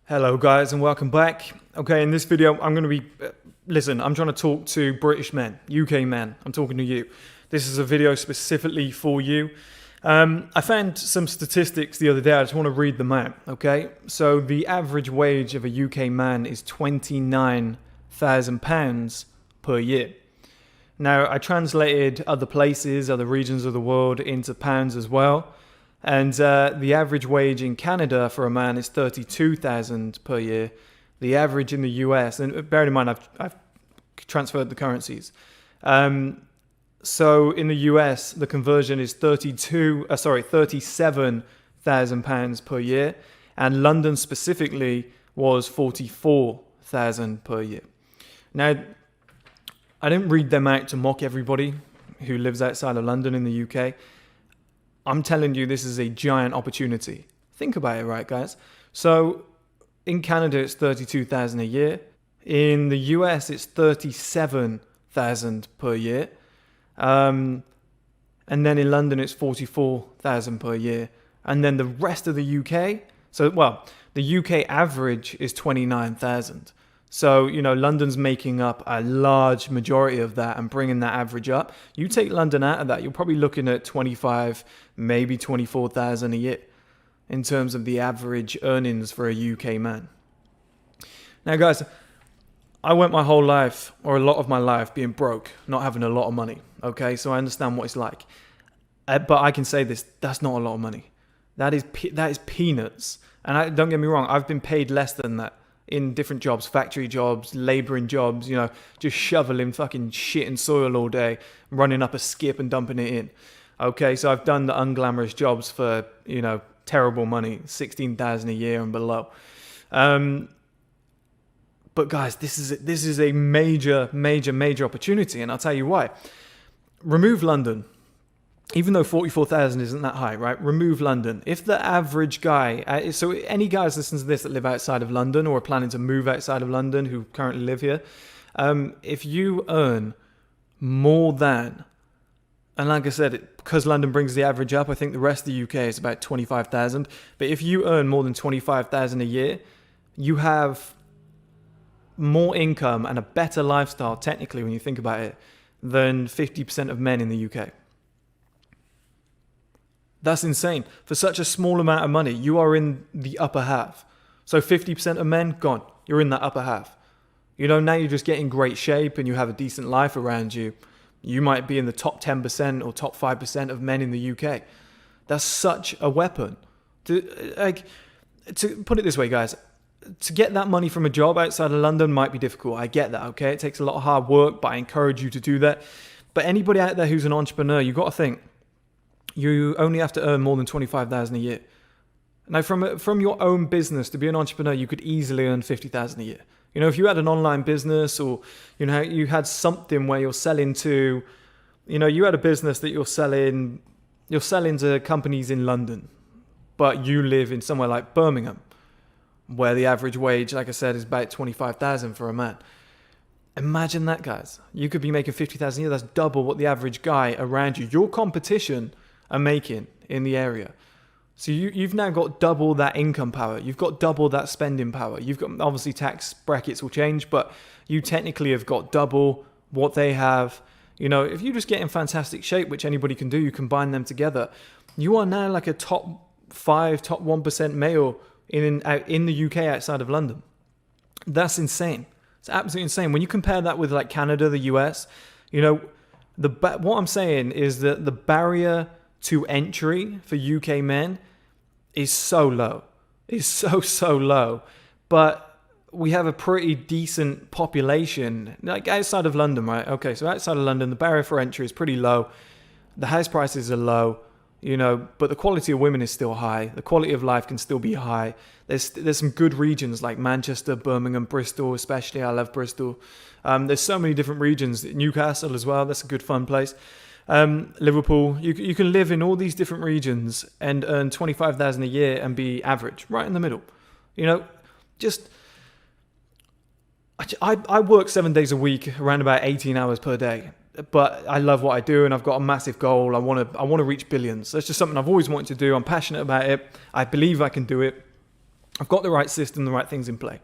Hello guys and welcome back. Okay, in this video I'm going to be, I'm trying to talk to British men, UK men. I'm talking to you. This is a video specifically for you. I found some statistics the other day. I just want to read them out. Okay, so the average wage of a UK man is £29,000 per year. Now I translated other places, other regions of the world into pounds as well. And the average wage in Canada for a man is $32,000 per year. The average in the US, and bear in mind I've transferred the currencies. So in the US, the conversion is £37,000 per year, and London specifically was $44,000 per year. Now, I didn't read them out to mock everybody who lives outside of London in the UK. I'm telling you, this is a giant opportunity. Think about it, right, guys? So in Canada, it's $32,000 a year. In the US, it's $37,000 per year. And then in London, it's $44,000 per year. And then the rest of the UK, the UK average is $29,000. So, London's making up a large majority of that and bringing that average up. You take London out of that, you're probably looking at 25, maybe 24,000 a year in terms of the average earnings for a UK man. Now, guys, I went my whole life, or a lot of my life, being broke, not having a lot of money. Okay, so I understand what it's like. But I can say this, that's not a lot of money. That is peanuts. And don't get me wrong, I've been paid less than that in different jobs, factory jobs, labouring jobs, just shoveling fucking shit and soil all day, running up a skip and dumping it in. Okay, so I've done the unglamorous jobs for, terrible money, 16,000 a year and below. But guys, this is a major opportunity, and I'll tell you why. Remove London. Even though 44,000 isn't that high, right? Remove London. If the average guy, so any guys listen to this that live outside of London or are planning to move outside of London who currently live here, if you earn more than, and like I said, because London brings the average up, I think the rest of the UK is about 25,000. But if you earn more than 25,000 a year, you have more income and a better lifestyle, technically, when you think about it, than 50% of men in the UK. That's insane. For such a small amount of money, you are in the upper half. So 50% of men, gone. You're in that upper half. Now you're just getting great shape and you have a decent life around you. You might be in the top 10% or top 5% of men in the UK. That's such a weapon. To put it this way, guys, to get that money from a job outside of London might be difficult. I get that, okay? It takes a lot of hard work, but I encourage you to do that. But anybody out there who's an entrepreneur, you've got to think, you only have to earn more than 25,000 a year. Now, from your own business, to be an entrepreneur, you could easily earn 50,000 a year. If you had an online business, or you had something where you're selling to, you had a business that you're selling to companies in London, but you live in somewhere like Birmingham, where the average wage, like I said, is about 25,000 for a man. Imagine that, guys. You could be making 50,000 a year. That's double what the average guy around you, your competition, are making in the area. So you've now got double that income power. You've got double that spending power. You've got, obviously tax brackets will change, but you technically have got double what they have. If you just get in fantastic shape, which anybody can do, you combine them together, you are now like a top 5, top 1% male in the UK outside of London. That's insane. It's absolutely insane. When you compare that with like Canada, the US, what I'm saying is that the barrier to entry for UK men is so low. It's so low. But we have a pretty decent population, like outside of London, right? Okay, so outside of London, the barrier for entry is pretty low. The house prices are low, but the quality of women is still high. The quality of life can still be high. There's some good regions like Manchester, Birmingham, Bristol, especially. I love Bristol. There's so many different regions. Newcastle as well. That's a good fun place. Liverpool, you can live in all these different regions and earn 25,000 a year and be average, right in the middle. I work 7 days a week, around about 18 hours per day. But I love what I do, and I've got a massive goal. I want to reach billions. That's just something I've always wanted to do. I'm passionate about it. I believe I can do it. I've got the right system, the right things in play.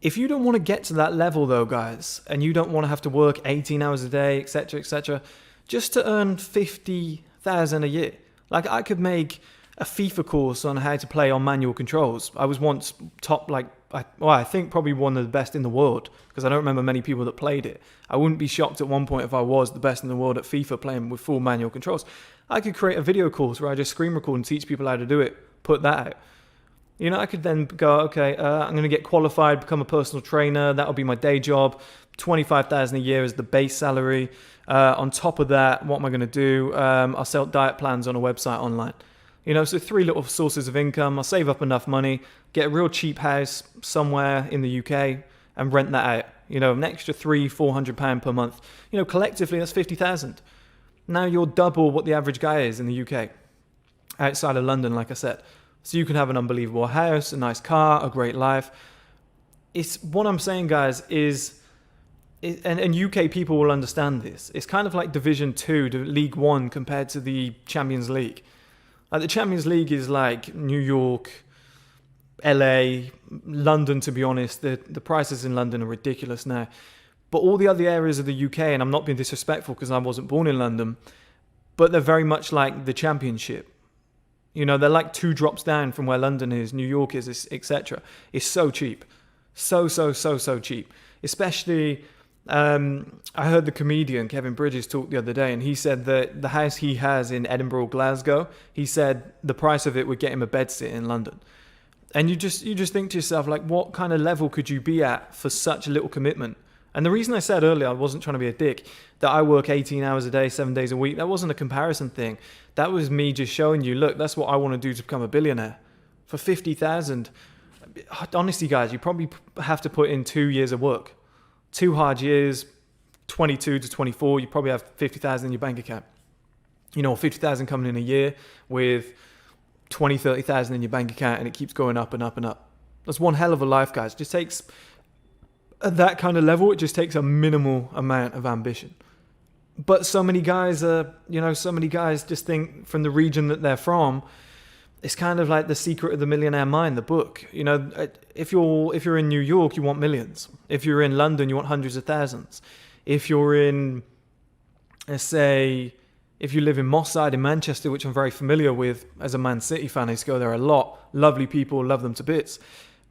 If you don't want to get to that level though, guys, and you don't want to have to work 18 hours a day, etc., just to earn 50,000 a year. Like, I could make a FIFA course on how to play on manual controls. I was once top, I think probably one of the best in the world, because I don't remember many people that played it. I wouldn't be shocked at one point if I was the best in the world at FIFA playing with full manual controls. I could create a video course where I just screen record and teach people how to do it, put that out. You know, I could then go, okay, I'm going to get qualified, become a personal trainer. That'll be my day job. 25,000 a year is the base salary. On top of that, what am I going to do? I'll sell diet plans on a website online. You know, so 3 little sources of income. I'll save up enough money, get a real cheap house somewhere in the UK and rent that out. You know, an extra £300-400 per month. You know, collectively, that's 50,000. Now you're double what the average guy is in the UK, outside of London, like I said. So you can have an unbelievable house, a nice car, a great life. It's what I'm saying, guys, and UK people will understand this. It's kind of like Division 2 to League 1 compared to the Champions League. Like, the Champions League is like New York, LA, London, to be honest. The prices in London are ridiculous now. But all the other areas of the UK, and I'm not being disrespectful because I wasn't born in London, but they're very much like the Championship. You know, they're like 2 drops down from where London is, New York is, etc. It's so cheap. So cheap. Especially, I heard the comedian Kevin Bridges talk the other day, and he said that the house he has in Edinburgh, Glasgow, he said the price of it would get him a bedsit in London. And you just think to yourself, like, what kind of level could you be at for such a little commitment? And the reason I said earlier, I wasn't trying to be a dick, that I work 18 hours a day, 7 days a week, that wasn't a comparison thing. That was me just showing you, look, that's what I want to do to become a billionaire. For 50,000, honestly, guys, you probably have to put in 2 years of work. 2 hard years, 22 to 24, you probably have 50,000 in your bank account. You know, 50,000 coming in a year with 20, 30,000 in your bank account, and it keeps going up and up and up. That's one hell of a life, guys. It just takes, at that kind of level, it just takes a minimal amount of ambition. But so many guys just think from the region that they're from, it's kind of like The Secret of the Millionaire Mind, the book. You know, if you're in New York, you want millions. If you're in London, you want hundreds of thousands. If you're in, let's say, if you live in Moss Side in Manchester, which I'm very familiar with as a Man City fan, I used to go there a lot. Lovely people, love them to bits.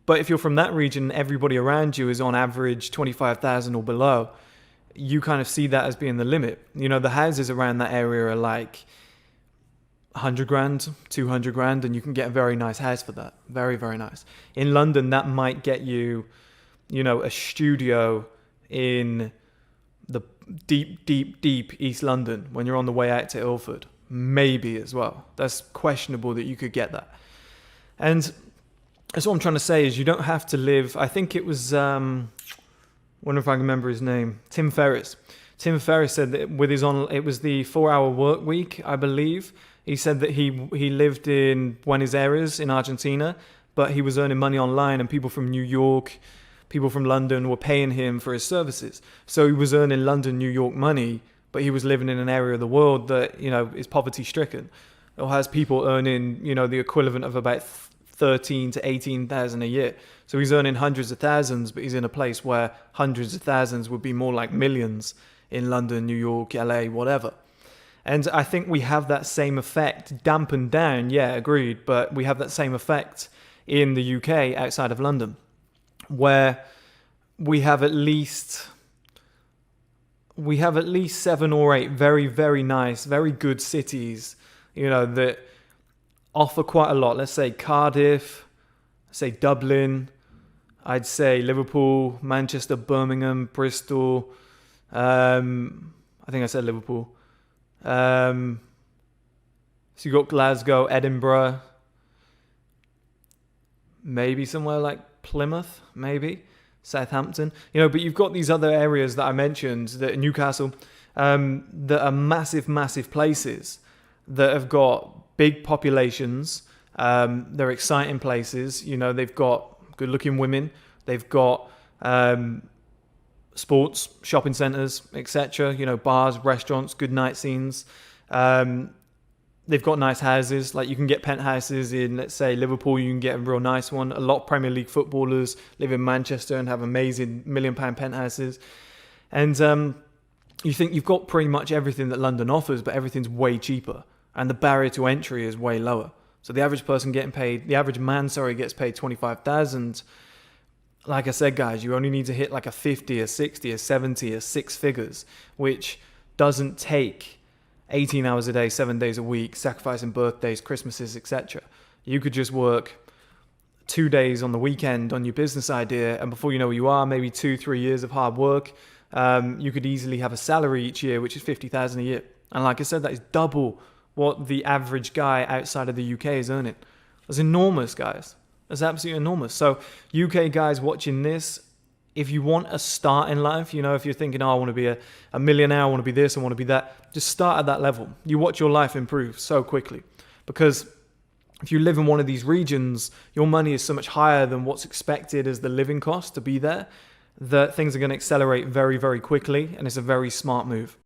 But if you're from that region, everybody around you is on average 25,000 or below. You kind of see that as being the limit. You know, the houses around that area are like 100 grand, 200 grand, and you can get a very nice house for that. Very, very nice. In London, that might get you, you know, a studio in the deep East London when you're on the way out to Ilford. Maybe as well. That's questionable that you could get that. And that's what I'm trying to say is you don't have to live, I think it was, wonder if I can remember his name, Tim Ferriss. Tim Ferriss said that with his it was the 4-hour work week, I believe. He said that he lived in Buenos Aires in Argentina, but he was earning money online, and people from New York, people from London were paying him for his services. So he was earning London, New York money, but he was living in an area of the world that, you know, is poverty stricken, or has people earning, you know, the equivalent of about 13 to 18,000 a year. So he's earning hundreds of thousands, but he's in a place where hundreds of thousands would be more like millions in London, New York, LA, whatever. And I think we have that same effect, dampened down, yeah, agreed, but we have that same effect in the UK outside of London, where we have at least 7 or 8 very, very nice, very good cities, you know, that offer quite a lot. Let's say Cardiff, say Dublin, I'd say Liverpool, Manchester, Birmingham, Bristol. I think I said Liverpool. So you got Glasgow, Edinburgh, maybe somewhere like Plymouth, maybe Southampton. You know, but you've got these other areas that I mentioned, that Newcastle, that are massive, massive places that have got big populations. They're exciting places. You know, they've got good-looking women. They've got sports, shopping centres, etc. You know, bars, restaurants, good night scenes. They've got nice houses. Like, you can get penthouses in, let's say, Liverpool. You can get a real nice one. A lot of Premier League footballers live in Manchester and have amazing £1 million penthouses. And you think you've got pretty much everything that London offers, but everything's way cheaper. And the barrier to entry is way lower. So the average person the average man, gets paid 25,000. Like I said, guys, you only need to hit like a 50, a 60, a 70, a 6 figures, which doesn't take 18 hours a day, 7 days a week, sacrificing birthdays, Christmases, etc. You could just work 2 days on the weekend on your business idea, and before you know where you are, maybe 2-3 years of hard work, you could easily have a salary each year, which is 50,000 a year. And like I said, that is double what the average guy outside of the UK is earning. That's enormous, guys. That's absolutely enormous. So UK guys watching this, if you want a start in life, if you're thinking, I want to be a millionaire, I want to be this, I want to be that, just start at that level. You watch your life improve so quickly, because if you live in one of these regions, your money is so much higher than what's expected as the living cost to be there, that things are going to accelerate very, very quickly, and it's a very smart move.